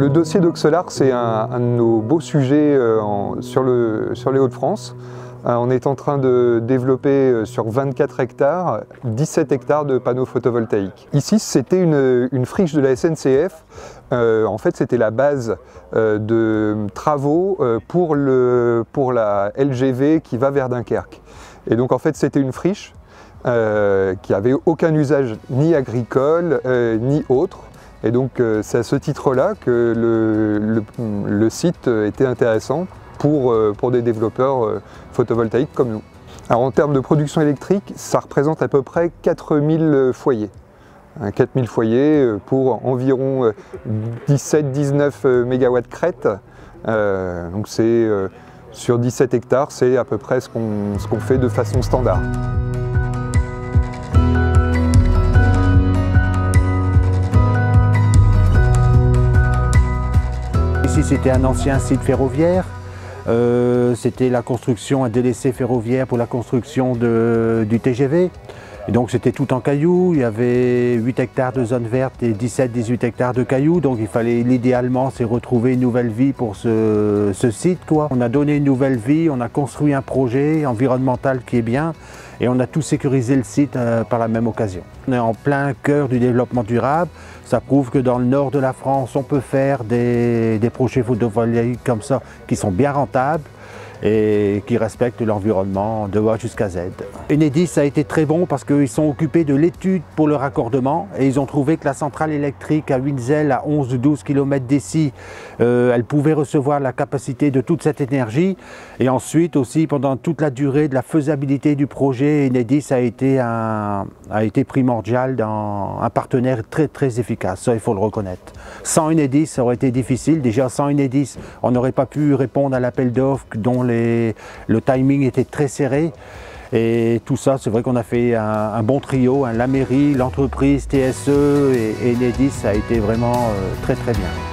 Le dossier d'Auxolar, c'est un de nos beaux sujets sur les Hauts-de-France. On est en train de développer sur 24 hectares, 17 hectares de panneaux photovoltaïques. Ici, c'était une friche de la SNCF. En fait, c'était la base de travaux pour la LGV qui va vers Dunkerque. Et donc, en fait, c'était une friche qui n'avait aucun usage ni agricole ni autre. Et donc, c'est à ce titre-là que le site était intéressant pour des développeurs photovoltaïques comme nous. Alors en termes de production électrique, ça représente à peu près 4000 foyers. 4000 foyers pour environ 17-19 MW crête. Donc c'est sur 17 hectares, c'est à peu près ce qu'on fait de façon standard. Ici c'était un ancien site ferroviaire. C'était la construction, un délaissé ferroviaire pour la construction du TGV. Et donc c'était tout en cailloux, il y avait 8 hectares de zone verte et 17-18 hectares de cailloux. Donc il fallait idéalement c'est retrouver une nouvelle vie pour ce site, quoi. On a donné une nouvelle vie, on a construit un projet environnemental qui est bien et on a tout sécurisé le site par la même occasion. On est en plein cœur du développement durable. Ça prouve que dans le nord de la France, on peut faire des projets photovoltaïques comme ça qui sont bien rentables et qui respectent l'environnement de A jusqu'à Z. Enedis a été très bon parce qu'ils sont occupés de l'étude pour le raccordement et ils ont trouvé que la centrale électrique à Winzel, à 11-12 km d'ici, elle pouvait recevoir la capacité de toute cette énergie. Et ensuite aussi, pendant toute la durée de la faisabilité du projet, Enedis a été primordial dans un partenaire très efficace, ça il faut le reconnaître. Sans Enedis, ça aurait été difficile. Déjà sans Enedis, on n'aurait pas pu répondre à l'appel d'offres dont le timing était très serré. Et tout ça, c'est vrai qu'on a fait un bon trio, la mairie, l'entreprise, TSE et Enedis, ça a été vraiment très bien.